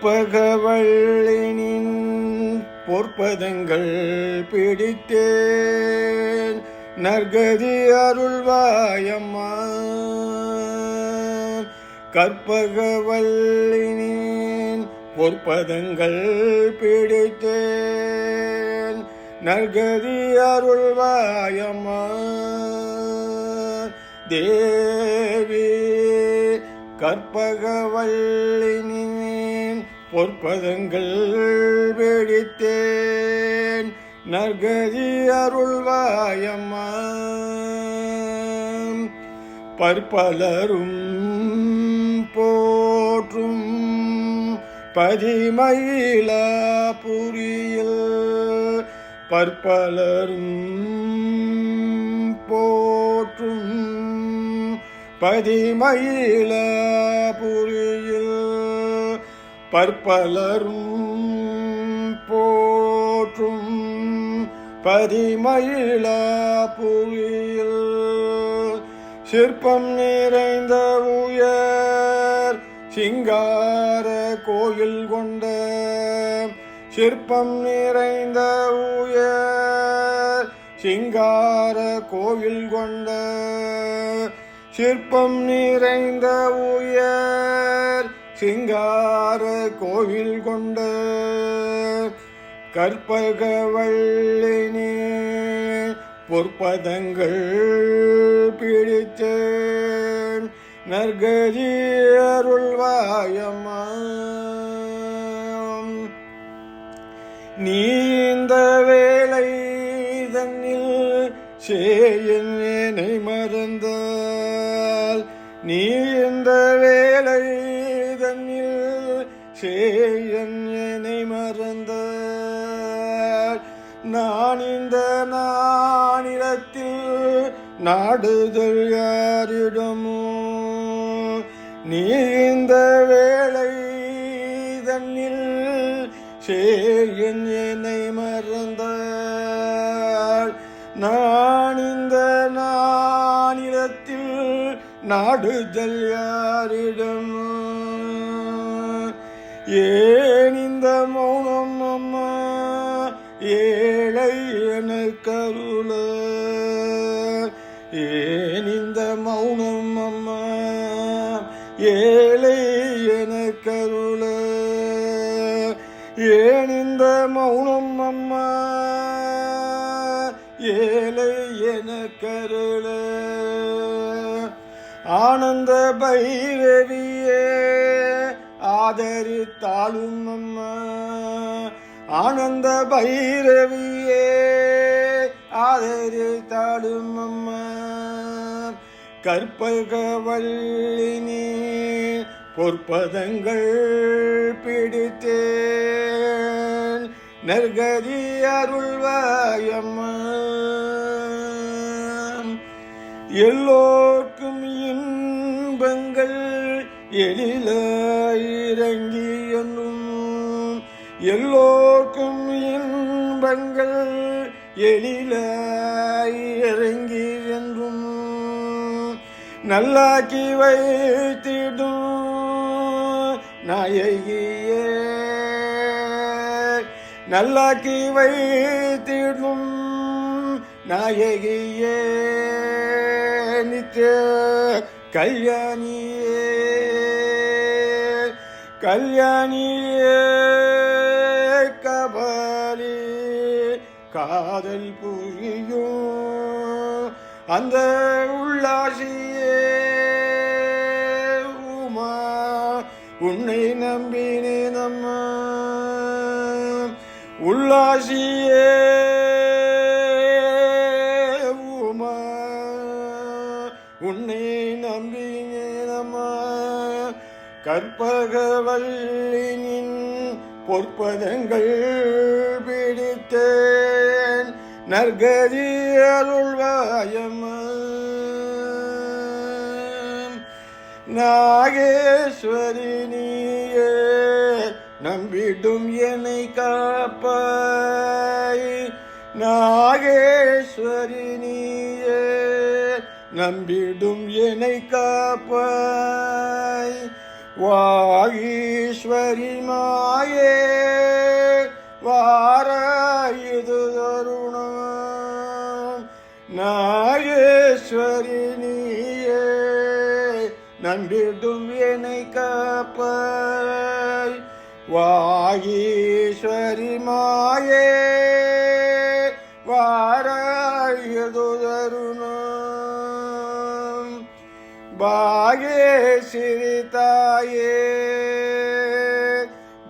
கற்பகவள்ளினின் பொற்பதங்கள் பிடித்தேன் நற்கதி அருள்வாயம்மா. கற்பகவள்ளினின் பொற்பதங்கள் பிடித்தேன் நற்கதி அருள்வாயம்மா. தேவி கற்பகவள்ளினின் பொற்பதங்கள் பிடித்தேன் நற்கதி அருள்வாயம்மா. பற்பலரும் போற்றும் பதிமயிலாபுரியில் பற்பலரும் போற்றும் பதிமயிலாபுரியில் பற்பலரும் போற்றும் பதிமயிலாபுரியில் சிற்பம் நிறைந்த உயர் சிங்கார கோயில் கொண்ட சிற்பம் நிறைந்த உயர் சிங்கார கோயில் கொண்ட சிற்பம் நிறைந்த உயர் சிங்கார கோயில் கொண்ட கற்பகவள்ளினே பொற்பதங்கள் பிடித்தேன் நற்கதி அருள்வாயம்மா. நீ இந்த வேலை தன்னில் சேயனை மறந்தால் நீ இந்த வேலை தன்னில் சேயனை மறந்தால் நான் இந்த நானிலத்தில் நாடுதல் யாரிடமோ. நீ இந்த வேளை தன்னில் சேயன் என்னை மறந்தாள் நான் இந்த நானிலத்தில் நாடுதல் யாரிடமோ. ஏன் இந்த மௌனம் அம்மா ஏழை என கருள. ஏன் இந்த மௌனம் அம்மா ஏழை என கருள. ஏன் இந்த மௌனம் அம்மா ஏழை என கருள. ஆனந்த பைரவியே ஆதரித்தாலும் அம்மா ஆனந்த பைரவியே ஆதரித்தாலும் அம்மா. கற்பகவள்ளினே பொற்பதங்கள் பிடித்தேன் நற்கதி அருள்வாயம்மா. எல்லோர்க்கும் இன்பங்கள் எழிலாயிரங்கி என்னும் எல்லோர்க்கும் இன்பங்கள் எழிலாயிரங்கி என்றும் நல்லாக்கி வைத்திடும் நாயகியே. நல்லாக்கி வைத்திடும் நாயகியே நித்ய கல்யாணியே. கல்யாணியே கபாலி காதல் புரியும் அந்த உள்ளாசியே. உமா உன்னை நம்பினேன் அம்மா உள்ளாசியே. உமா உன்னை நம்பினேன் அம்மா. கற்பகவள்ளினின் பொற்பதங்கள் பிடித்தேன் நற்கதி அருள்வாயம்மா. நாகேஸ்வரி நீயே நம்பிடும் என்னை காப்பாய். நாகேஸ்வரி நீயே நம்பிடும் என்னை காப்பாய். வாகீஸ்வரி மாயே வார இது தருணம் நாகேஸ்வரி நீயே நம்பிடும் என்னை காப்பாய் வாகீஸ்வரி மாயே வார இது தருணம் பாகேஸ்வரி தாயே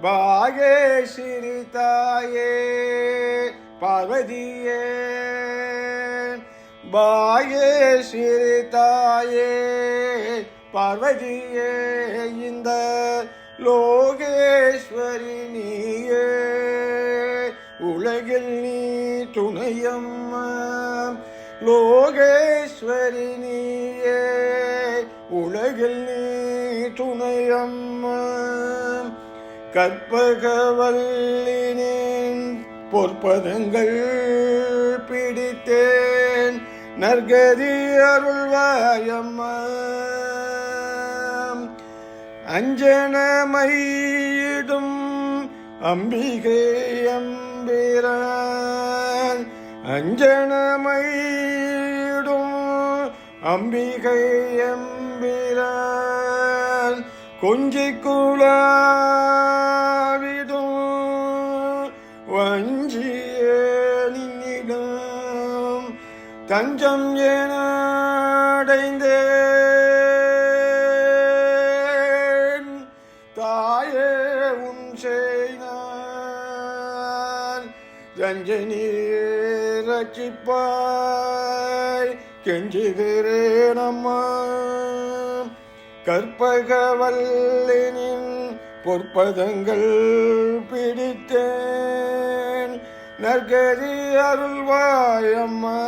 பாகேஸ்வரி தாயே பார்வதியே பாகேஸ்வரி தாயே பார்வதியே இந்த லோகேஸ்வரி நீயே உலகில் நீ துணையம்மா லோகேஸ்வரி நீயே உலகில் நீ துணையம்மா கற்பகவல்லினின் பொற்பதங்கள் பிடித்தேன் நற்கதி அருள்வாயம்மா அஞ்சனமையிடும் அம்பிகை அம்பிரான் அஞ்சனமையிடும் அம்பிகை அம்பிரான் கொஞ்சிக் குலாவிடும் வஞ்சியே நின்னிடம் தஞ்சம் என அடைந்தேன் தாயே உன் செய்தான் ரஞ்சனி ரட்சிப்பாய் கெஞ்சுகிறேன் அம்மா கற்பகவல்லினின் பொற்பதங்கள் பிடித்தேன் நற்கதி அருள்வாயம்மா